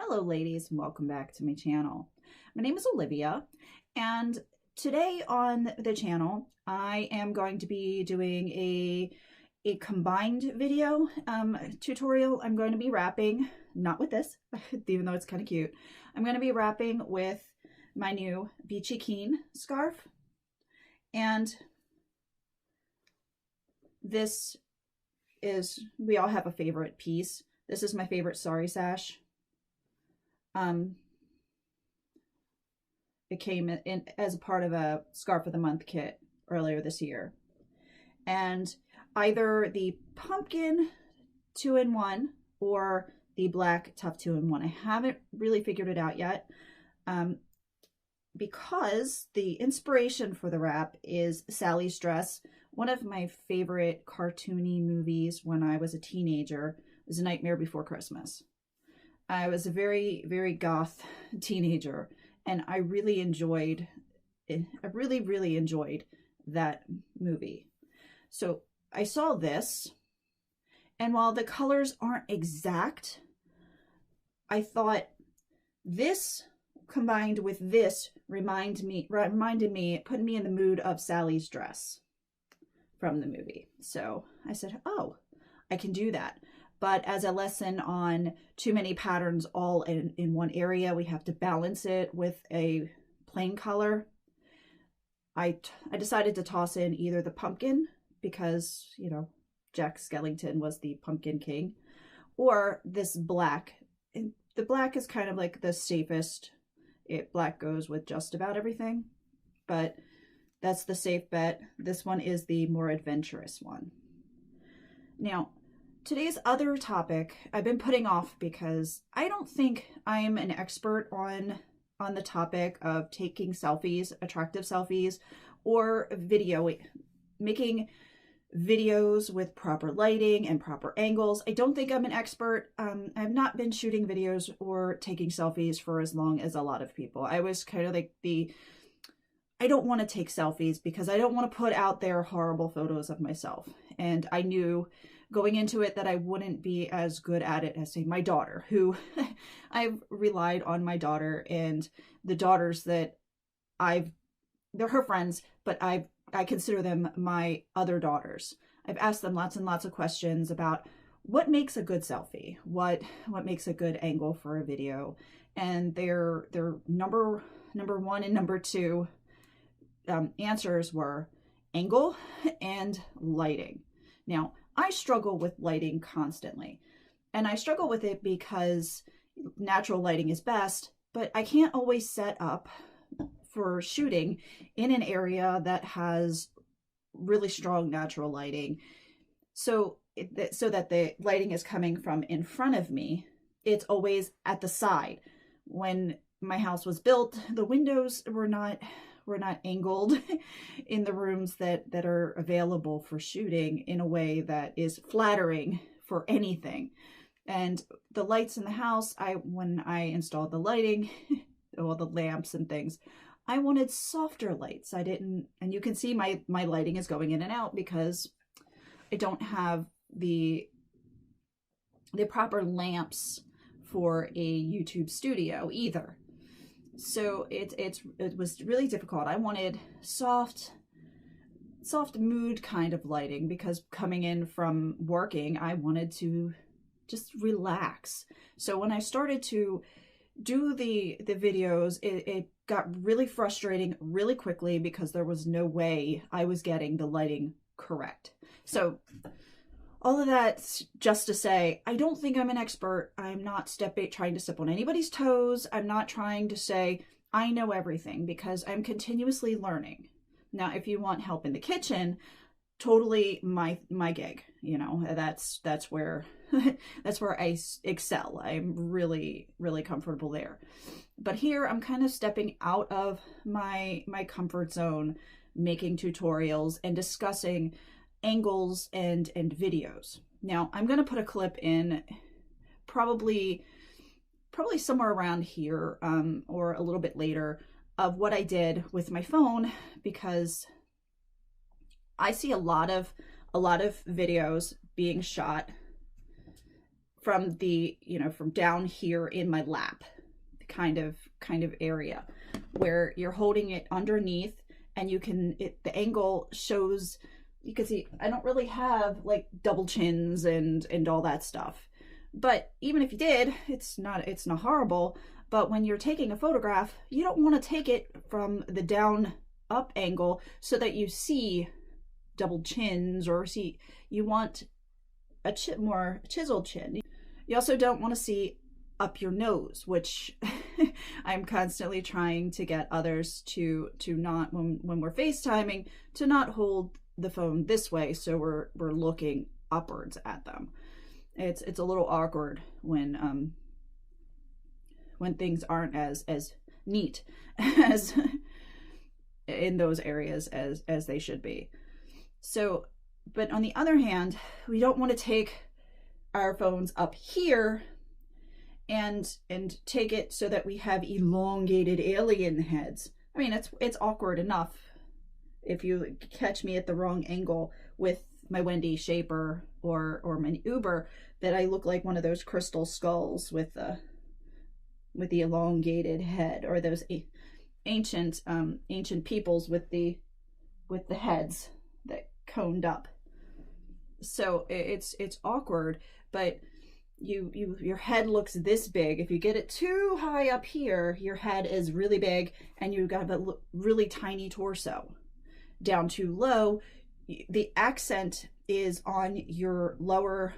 Hello ladies, and welcome back to my channel. My name is Olivia, and today on the channel I am going to be doing a combined video tutorial. I'm going to be wrapping, not with this, even though it's kind of cute. I'm going to be wrapping with my new Beachy Keen scarf, and this is, we all have a favorite piece. This is my favorite sari sash. It came in as a part of a Scarf of the Month kit earlier this year. And either the pumpkin 2-in-1 or the black tough 2-in-1. I haven't really figured it out yet because the inspiration for the wrap is Sally's Dress. One of my favorite cartoony movies when I was a teenager was A Nightmare Before Christmas. I was a very, very goth teenager, and I really enjoyed it. I really enjoyed that movie. So I saw this, and while the colors aren't exact, I thought this combined with this reminded me, put me in the mood of Sally's Dress from the movie. So I said, oh, I can do that. But as a lesson on too many patterns all in one area, we have to balance it with a plain color. I decided to toss in either the pumpkin, because, you know, Jack Skellington was the Pumpkin King, or this black. And the black is kind of like the safest. Black goes with just about everything, but that's the safe bet. This one is the more adventurous one. Now, today's other topic I've been putting off because I don't think I'm an expert on the topic of taking selfies, attractive selfies, or making videos with proper lighting and proper angles. I don't think I'm an expert. I've not been shooting videos or taking selfies for as long as a lot of people. I was kind of like I don't want to take selfies because I don't want to put out there horrible photos of myself. And I knew going into it that I wouldn't be as good at it as, say, my daughter, who I've relied on my daughter and the daughters that they're her friends, but I consider them my other daughters. I've asked them lots and lots of questions about what makes a good selfie, what makes a good angle for a video, and their number one and number two answers were angle and lighting. Now, I struggle with lighting constantly, and I struggle with it because natural lighting is best, but I can't always set up for shooting in an area that has really strong natural lighting. So that the lighting is coming from in front of me, it's always at the side. When my house was built, the windows were not angled in the rooms that are available for shooting in a way that is flattering for anything. And the lights in the house, when I installed the lighting, all the lamps and things, I wanted softer lights. And you can see my lighting is going in and out because I don't have the proper lamps for a YouTube studio either. So it was really difficult. I wanted soft mood kind of lighting because coming in from working, I wanted to just relax. So when I started to do the videos, it got really frustrating really quickly because there was no way I was getting the lighting correct. So all of that just to say, I don't think I'm an expert. I'm not trying to step on anybody's toes. I'm not trying to say I know everything because I'm continuously learning. Now, if you want help in the kitchen, totally my gig. You know, that's where I excel. I'm really comfortable there. But here I'm kind of stepping out of my comfort zone, making tutorials and discussing angles and videos. Now, I'm going to put a clip in probably somewhere around here or a little bit later of what I did with my phone, because I see a lot of videos being shot from the, from down here in my lap kind of area where you're holding it underneath, and the angle shows, you can see I don't really have like double chins and all that stuff. But even if you did, it's not horrible. But when you're taking a photograph, you don't want to take it from the down up angle so that you see double chins, or you want a more chiseled chin. You also don't want to see up your nose, which I'm constantly trying to get others to not, when we're FaceTiming, to not hold the phone this way so we're looking upwards at them. It's a little awkward when things aren't as neat as in those areas as they should be. So, but on the other hand, we don't want to take our phones up here and take it so that we have elongated alien heads. I mean, it's awkward enough if you catch me at the wrong angle with my Wendy Shaper or my Uber, that I look like one of those crystal skulls with the elongated head, or those ancient peoples with the heads that coned up. So it's awkward, but your head looks this big. If you get it too high up here, your head is really big and you've got a really tiny torso. Down too low, the accent is on your lower,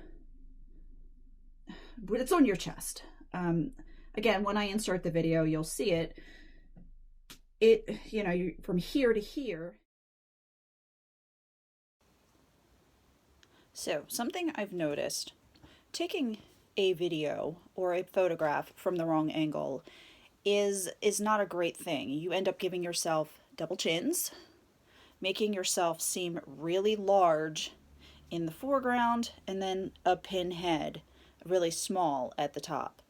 but it's on your chest. Again, when I insert the video, you'll see it. You from here to here. So something I've noticed, taking a video or a photograph from the wrong angle is not a great thing. You end up giving yourself double chins, making yourself seem really large in the foreground, and then a pinhead, really small at the top.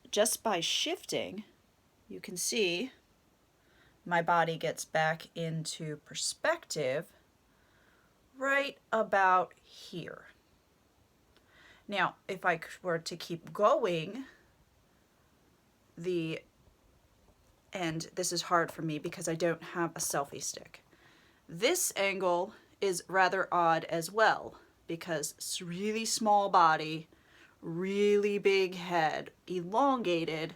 Just by shifting, you can see my body gets back into perspective right about here. Now, if I were to keep going, and this is hard for me because I don't have a selfie stick. This angle is rather odd as well, because it's really small body, really big head, elongated,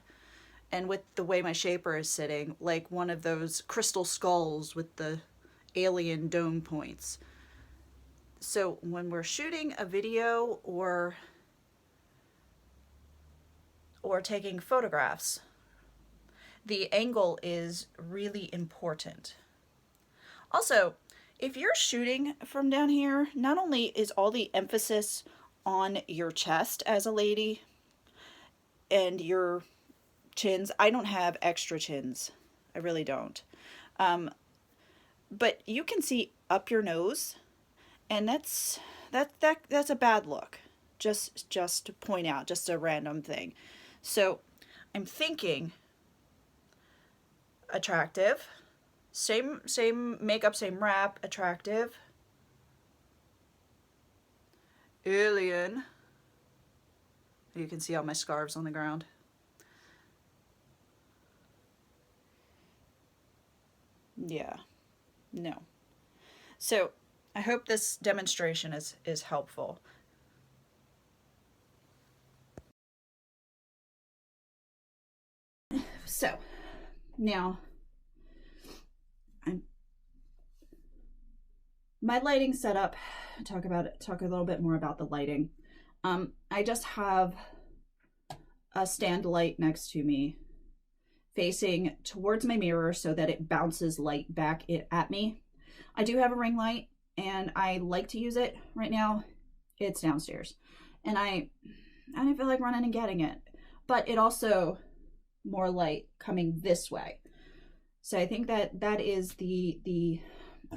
and with the way my shaper is sitting, like one of those crystal skulls with the alien dome points. So when we're shooting a video or taking photographs, the angle is really important. Also, if you're shooting from down here, not only is all the emphasis on your chest as a lady and your chins. I don't have extra chins. I really don't. But you can see up your nose, and that's a bad look. Just to point out, just a random thing. So I'm thinking attractive, same makeup, same wrap, attractive, alien. You can see all my scarves on the ground. Yeah, no. So I hope this demonstration is helpful. So now my lighting setup, talk a little bit more about the lighting. I just have a stand light next to me facing towards my mirror so that it bounces light back at me. I do have a ring light and I like to use it. Right now it's downstairs and I don't feel like running and getting it, but it also more light coming this way. So I think that is the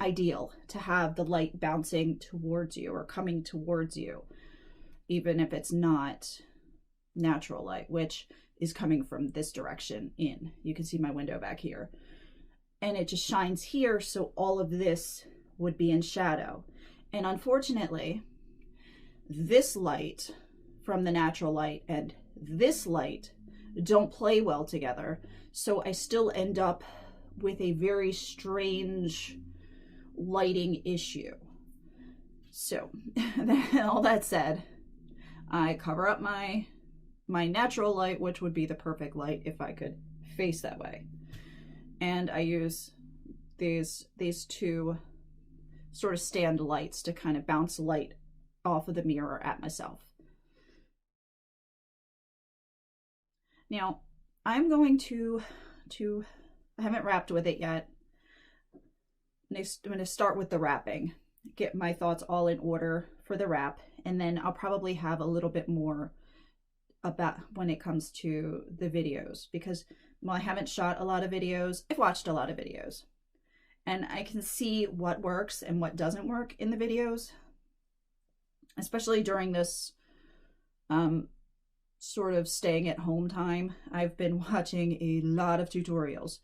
ideal, to have the light bouncing towards you or coming towards you, even if it's not natural light, which is coming from this direction in. You can see my window back here. And it just shines here, so all of this would be in shadow. And unfortunately, this light from the natural light and this light don't play well together. So I still end up with a very strange lighting issue. So all that said, I cover up my natural light, which would be the perfect light if I could face that way. And I use these two sort of stand lights to kind of bounce light off of the mirror at myself. Now, I'm going to I haven't wrapped with it yet. Next, I'm going to start with the wrapping, get my thoughts all in order for the wrap, and then I'll probably have a little bit more about when it comes to the videos, because while I haven't shot a lot of videos, I've watched a lot of videos, and I can see what works and what doesn't work in the videos, especially during this sort of staying at home time. I've been watching a lot of tutorials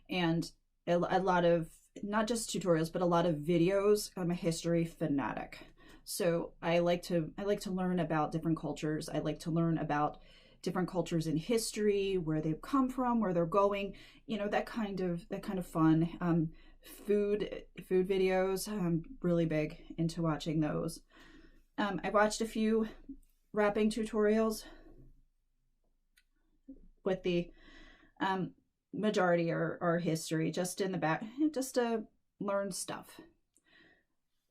and a lot of, not just tutorials, but a lot of videos. I'm a history fanatic. So I like to learn about different cultures. I like to learn about different cultures in history, where they've come from, where they're going, you know, that kind of fun. Food videos, I'm really big into watching those. I watched a few wrapping tutorials, with the majority are history, just in the back, just to learn stuff.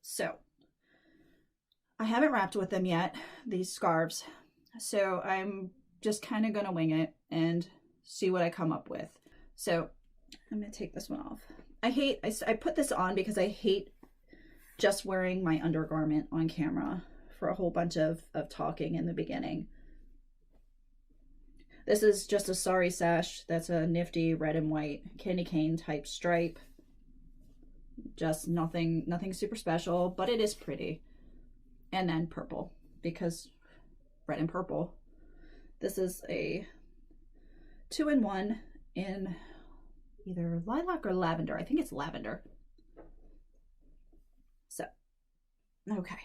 So I haven't wrapped with them yet, these scarves, so I'm just kind of gonna wing it and see what I come up with. So I'm gonna take this one off. I put this on because I hate just wearing my undergarment on camera for a whole bunch of talking in the beginning. This is just a sari sash. That's a nifty red and white candy cane type stripe. Just nothing super special, but it is pretty. And then purple, because red and purple. This is a 2-in-1 in either lilac or lavender. I think it's lavender. So, okay.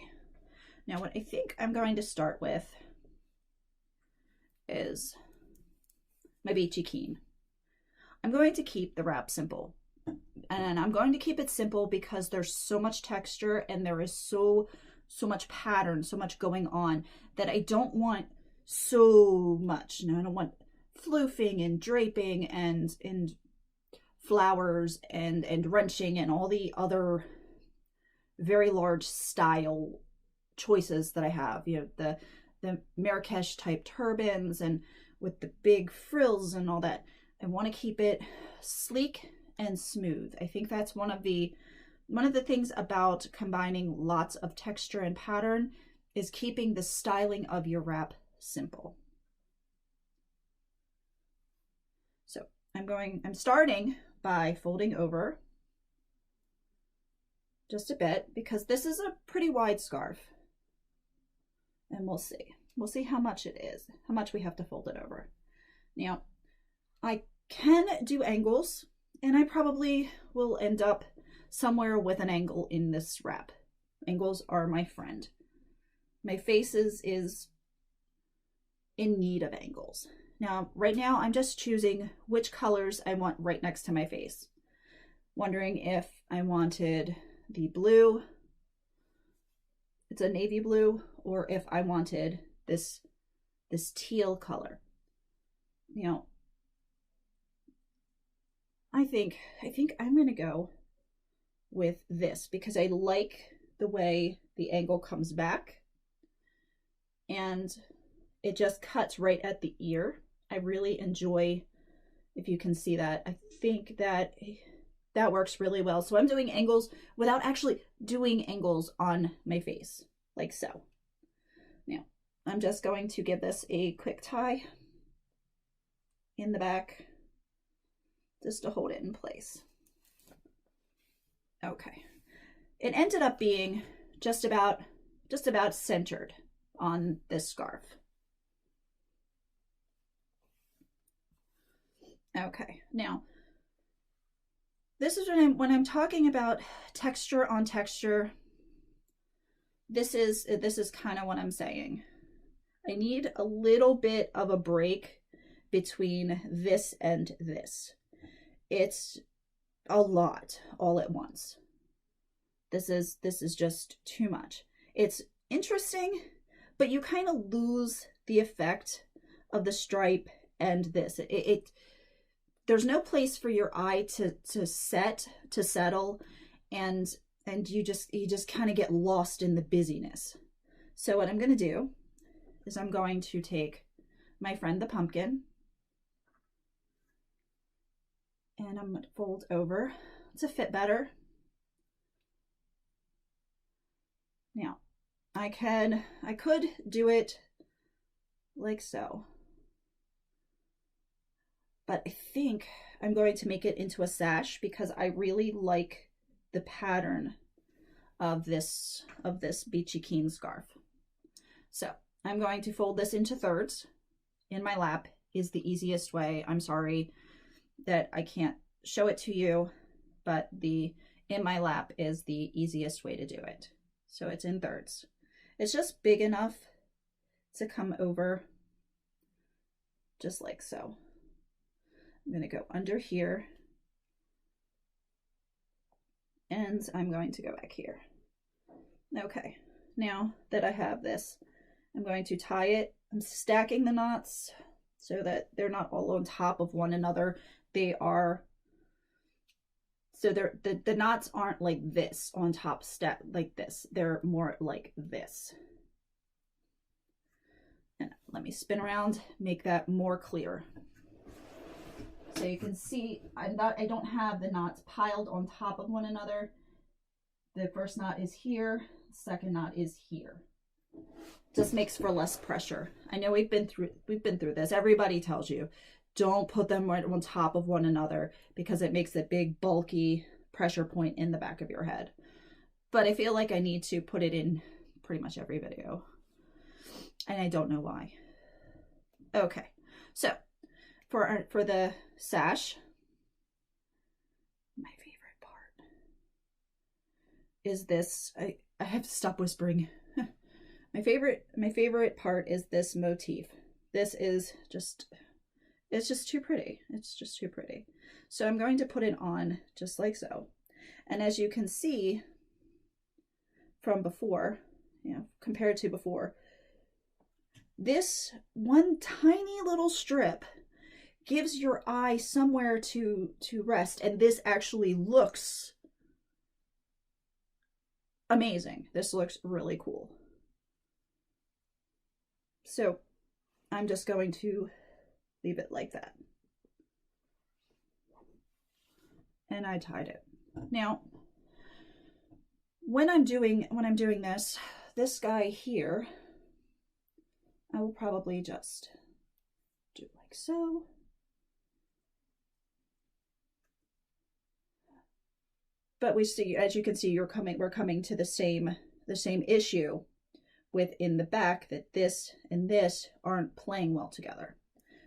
Now what I think I'm going to start with is my beachy keen. I'm going to keep the wrap simple, and I'm going to keep it simple because there's so much texture and there is so much pattern, so much going on, that I don't want so much. You know, I don't want floofing and draping and flowers and wrenching and all the other very large style choices that I have. You know, the Marrakesh type turbans and with the big frills and all that. I want to keep it sleek and smooth. I think that's one of the things about combining lots of texture and pattern, is keeping the styling of your wrap simple. So I'm starting by folding over just a bit, because this is a pretty wide scarf, and we'll see how much it is, how much we have to fold it over. Now, I can do angles, and I probably will end up somewhere with an angle in this wrap. Angles are my friend. My face is in need of angles. Now, right now, I'm just choosing which colors I want right next to my face. Wondering if I wanted the blue, it's a navy blue, or if I wanted this teal color. You know, I think I'm gonna go with this because I like the way the angle comes back, and it just cuts right at the ear. I really enjoy, if you can see that, I think that works really well. So I'm doing angles without actually doing angles on my face, like so. Now, I'm just going to give this a quick tie in the back just to hold it in place. Okay. It ended up being just about centered on this scarf. Okay, now this is when I'm talking about texture on texture. This is kind of what I'm saying. I need a little bit of a break between this and this. It's a lot all at once. This is just too much. It's interesting, but you kind of lose the effect of the stripe and this. There's no place for your eye to settle, and you just kind of get lost in the busyness. So what I'm going to do is I'm going to take my friend the pumpkin, and I'm going to fold over to fit better. Now, I could do it like so, but I think I'm going to make it into a sash because I really like the pattern of this Beachy Keen scarf. So I'm going to fold this into thirds. In my lap is the easiest way. I'm sorry that I can't show it to you, but in my lap is the easiest way to do it. So it's in thirds. It's just big enough to come over just like so. I'm going to go under here, and I'm going to go back here. Okay, now that I have this, I'm going to tie it. I'm stacking the knots so that they're not all on top of one another. The knots aren't like this on top like this. They're more like this. And let me spin around, make that more clear. So you can see I don't have the knots piled on top of one another. The first knot is here, second knot is here. Just makes for less pressure. I know we've been through this. Everybody tells you don't put them right on top of one another because it makes a big bulky pressure point in the back of your head. But I feel like I need to put it in pretty much every video, and I don't know why. Okay, so for the sash, my favorite part is this. I have to stop whispering. My favorite part is this motif. This is just, it's just too pretty. It's just too pretty. So I'm going to put it on just like so. And as you can see from before, compared to before, this one tiny little strip gives your eye somewhere to rest. And this actually looks amazing. This looks really cool. So I'm just going to leave it like that. And I tied it. Now, when I'm doing this guy here, I will probably just do like so. But we see, as you can see, we're coming to the same issue within the back, that this and this aren't playing well together.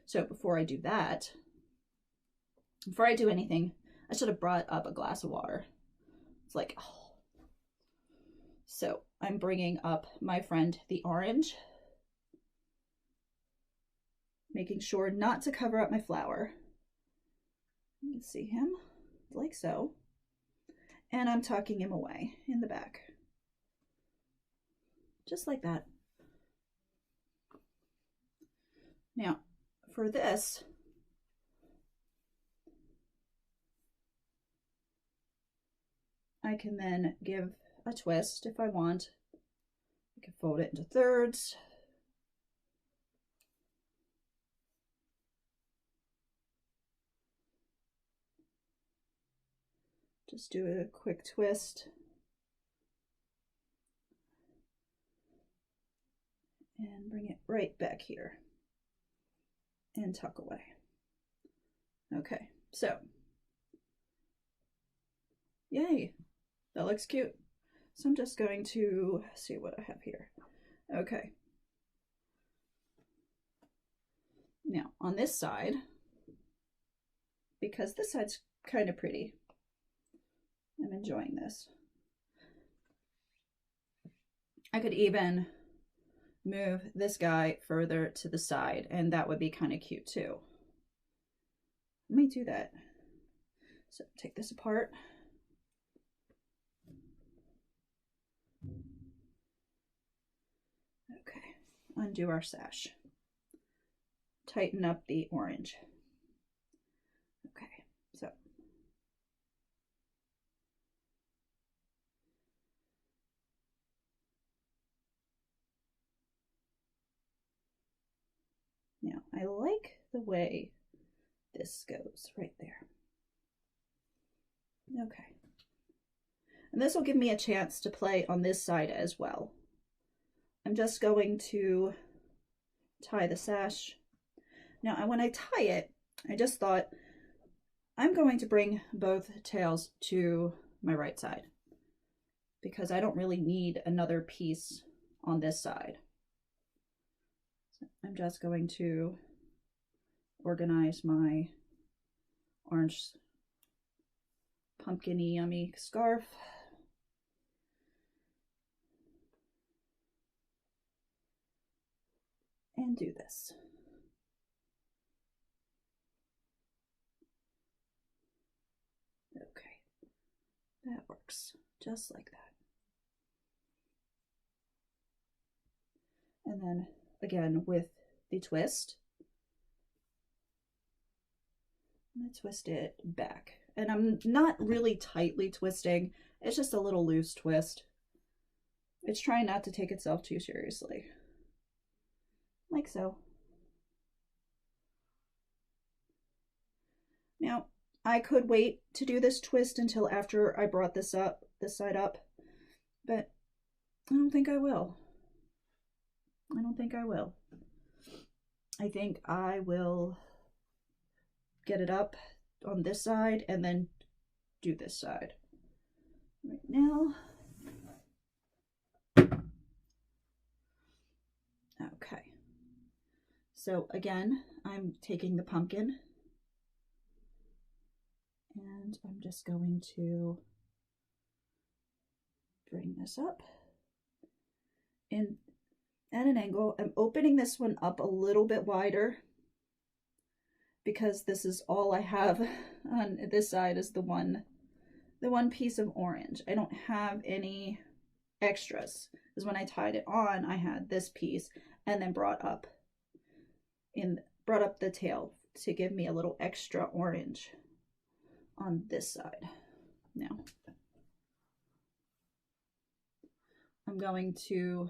So before I do that, before I do anything, I should have brought up a glass of water. It's like, oh. So I'm bringing up my friend the orange, making sure not to cover up my flower. You can see him like so. And I'm tucking him away in the back. Just like that. Now, for this, I can then give a twist if I want. I can fold it into thirds. Just do a quick twist. And bring it right back here and tuck away. Okay, so yay, that looks cute. So I'm just going to see what I have here. Okay, now on this side, because this side's kind of pretty, I'm enjoying this. I could even move this guy further to the side, and that would be kind of cute too. Let me do that. So take this apart. Okay, undo our sash. Tighten up the orange. Okay, so. Now, I like the way this goes right there. Okay. And this will give me a chance to play on this side as well. I'm just going to tie the sash. Now, when I tie it, I just thought I'm going to bring both tails to my right side because I don't really need another piece on this side. So I'm just going to organize my orange pumpkin-y yummy scarf. And do this. Okay, that works just like that. And then again with the twist, I'm going to twist it back. And I'm not really tightly twisting, it's just a little loose twist. It's trying not to take itself too seriously. Like so. Now, I could wait to do this twist until after I brought this side up, but I don't think I will. I don't think I will. I think I will get it up on this side and then do this side. Right now. Okay. So again, I'm taking the pumpkin and I'm just going to bring this up and at an angle. I'm opening this one up a little bit wider because this is all I have on this side is the one piece of orange. I don't have any extras because when I tied it on, I had this piece and then brought up the tail to give me a little extra orange on this side. Now, I'm going to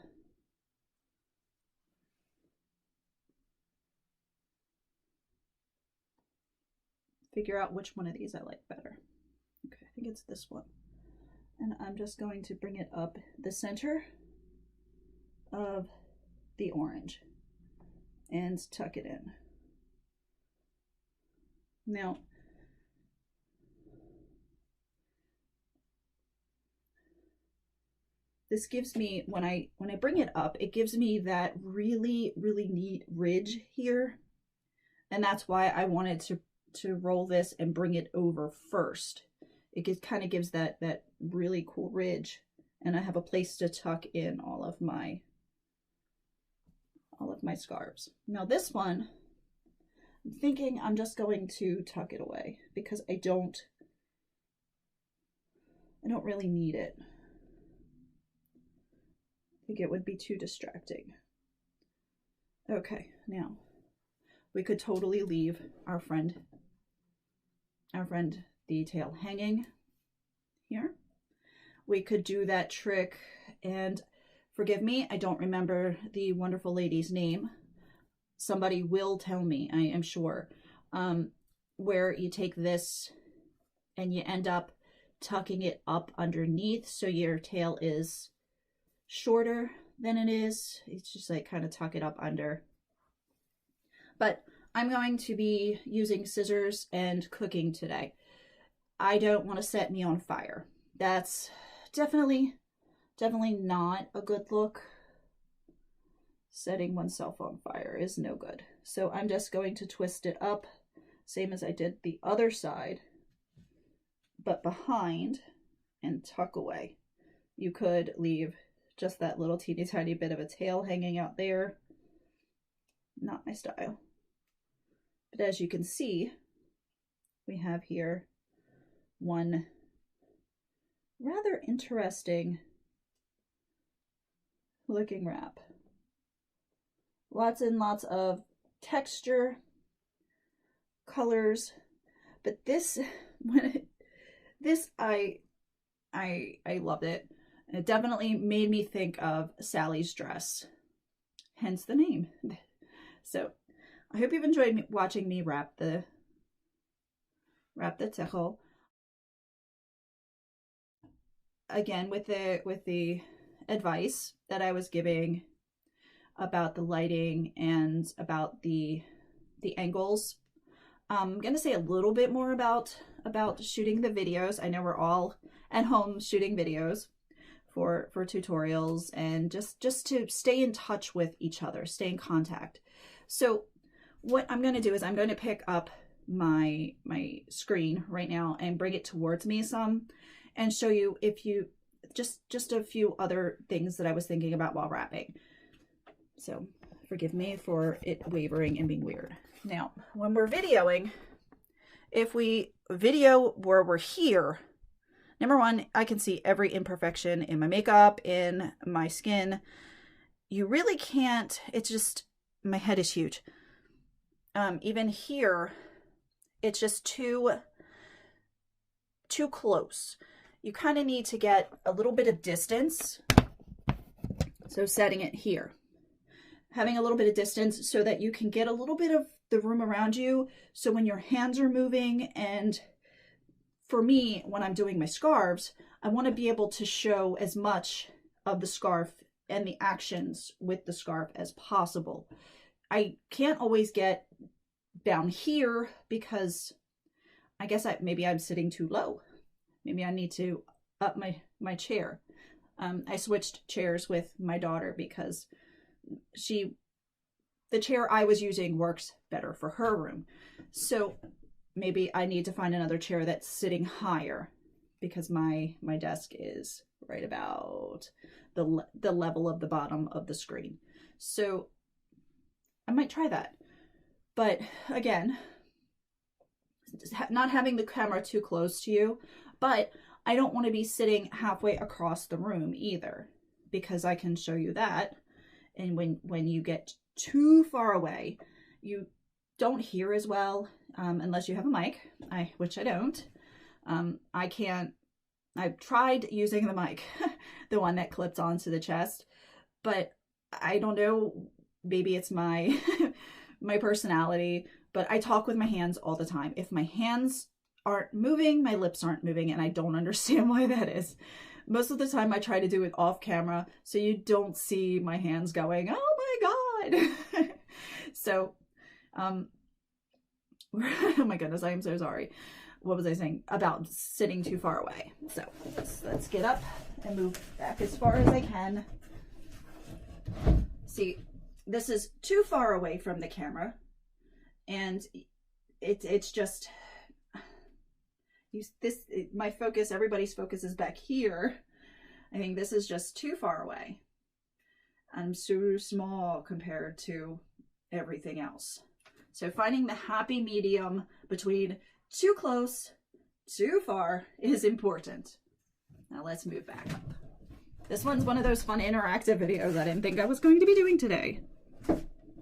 figure out which one of these I like better. Okay, I think it's this one. And I'm just going to bring it up the center of the orange and tuck it in. Now, this gives me, when I bring it up, it gives me that really, really neat ridge here. And that's why I wanted to roll this and bring it over first. It kind of gives that really cool ridge. And I have a place to tuck in all of my scarves. Now this one, I'm thinking I'm just going to tuck it away because I don't really need it. I think it would be too distracting. Okay, now we could totally leave our friend the tail hanging here. We could do that trick, and forgive me, I don't remember the wonderful lady's name. Somebody will tell me, I am sure, where you take this and you end up tucking it up underneath so your tail is shorter than it is. It's just like kind of tuck it up under. But I'm going to be using scissors and cooking today. I don't want to set me on fire. That's definitely not a good look. Setting oneself on fire is no good. So I'm just going to twist it up, same as I did the other side, but behind and tuck away. You could leave just that little teeny tiny bit of a tail hanging out there. Not my style. But as you can see, we have here one rather interesting looking wrap. Lots and lots of texture, colors, but this I loved it. It definitely made me think of Sally's dress, hence the name. So I hope you've enjoyed watching me wrap the Tichel. Again, with the advice that I was giving about the lighting and about the angles, I'm gonna say a little bit more about shooting the videos. I know we're all at home shooting videos for tutorials and just to stay in touch with each other, stay in contact. So what I'm going to do is I'm going to pick up my screen right now and bring it towards me some and show you just a few other things that I was thinking about while wrapping. So forgive me for it wavering and being weird. Now, when we're videoing, if we video where we're here, number one, I can see every imperfection in my makeup, in my skin. You really can't, it's just, my head is huge. Even here, it's just too close. You kind of need to get a little bit of distance. So setting it here, having a little bit of distance so that you can get a little bit of the room around you. So when your hands are moving, and for me, when I'm doing my scarves, I want to be able to show as much of the scarf and the actions with the scarf as possible. I can't always get down here because I guess maybe I'm sitting too low. Maybe I need to up my chair. I switched chairs with my daughter because the chair I was using works better for her room. So maybe I need to find another chair that's sitting higher because my desk is right about the level of the bottom of the screen. So I might try that. But again, not having the camera too close to you, but I don't want to be sitting halfway across the room either, because I can show you that. And when you get too far away, you don't hear as well, unless you have a mic, which I don't. I've tried using the mic, the one that clips onto the chest, but I don't know, maybe it's my my personality, but I talk with my hands all the time. If my hands aren't moving, my lips aren't moving, and I don't understand why that is. Most of the time I try to do it off camera so you don't see my hands going, oh my God. So, oh my goodness, I am so sorry. What was I saying about sitting too far away? So let's get up and move back as far as I can. See, this is too far away from the camera, and it's just my focus, everybody's focus is back here. I think this is just too far away. I'm so small compared to everything else. So finding the happy medium between too close, too far is important. Now let's move back up. This one's one of those fun interactive videos I didn't think I was going to be doing today.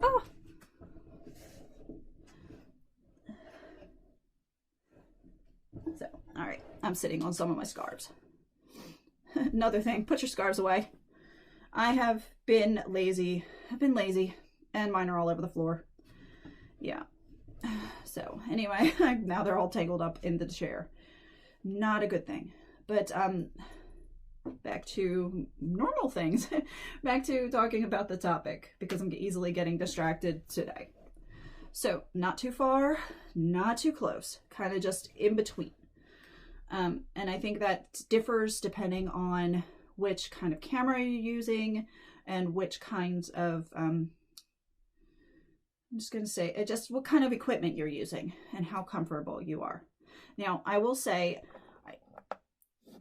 Oh. So, all right, I'm sitting on some of my scarves. Another thing, put your scarves away. I have been lazy. I've been lazy, and mine are all over the floor. Yeah. So anyway, now they're all tangled up in the chair. Not a good thing. But back to normal things. Back to talking about the topic, because I'm easily getting distracted today. So not too far, not too close, kind of just in between. And I think that differs depending on which kind of camera you're using and which kinds of, I'm just going to say, just what kind of equipment you're using and how comfortable you are. Now, I will say,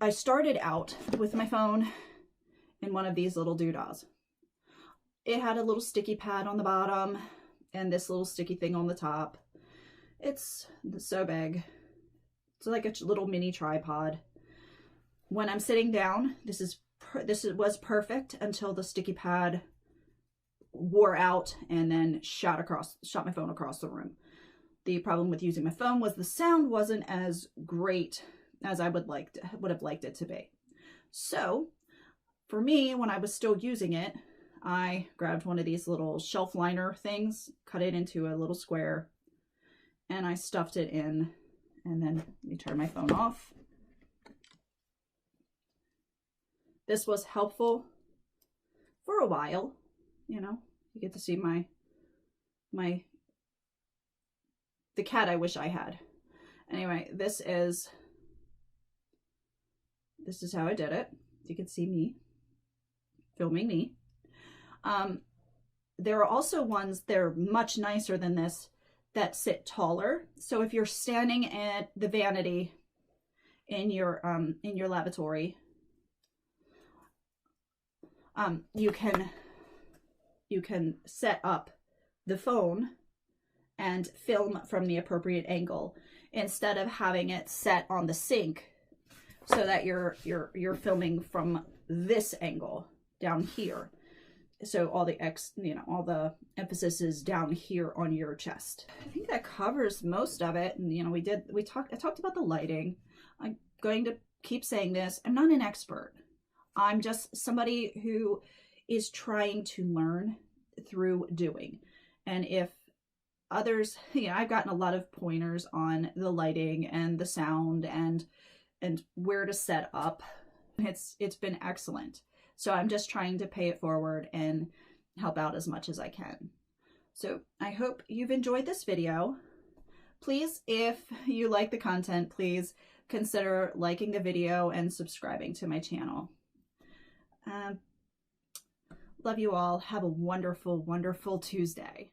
I started out with my phone in one of these little doodahs. It had a little sticky pad on the bottom and this little sticky thing on the top. It's so big. It's like a little mini tripod. When I'm sitting down, this was perfect until the sticky pad wore out and then shot my phone across the room. The problem with using my phone was the sound wasn't as great as I would have liked it to be. So for me, when I was still using it, I grabbed one of these little shelf liner things, cut it into a little square, and I stuffed it in. And then let me turn my phone off. This was helpful for a while. You know, you get to see the cat I wish I had. Anyway, this is how I did it. You can see me filming me. There are also ones that are much nicer than this that sit taller. So if you're standing at the vanity in your lavatory, you can set up the phone and film from the appropriate angle instead of having it set on the sink so that you're filming from this angle down here. So all the emphasis is down here on your chest. I think that covers most of it. And you know, I talked about the lighting. I'm going to keep saying this. I'm not an expert. I'm just somebody who is trying to learn through doing. And if others, I've gotten a lot of pointers on the lighting and the sound and where to set up. It's been excellent. So I'm just trying to pay it forward and help out as much as I can. So I hope you've enjoyed this video. Please, if you like the content, please consider liking the video and subscribing to my channel. Love you all. Have a wonderful, wonderful Tuesday.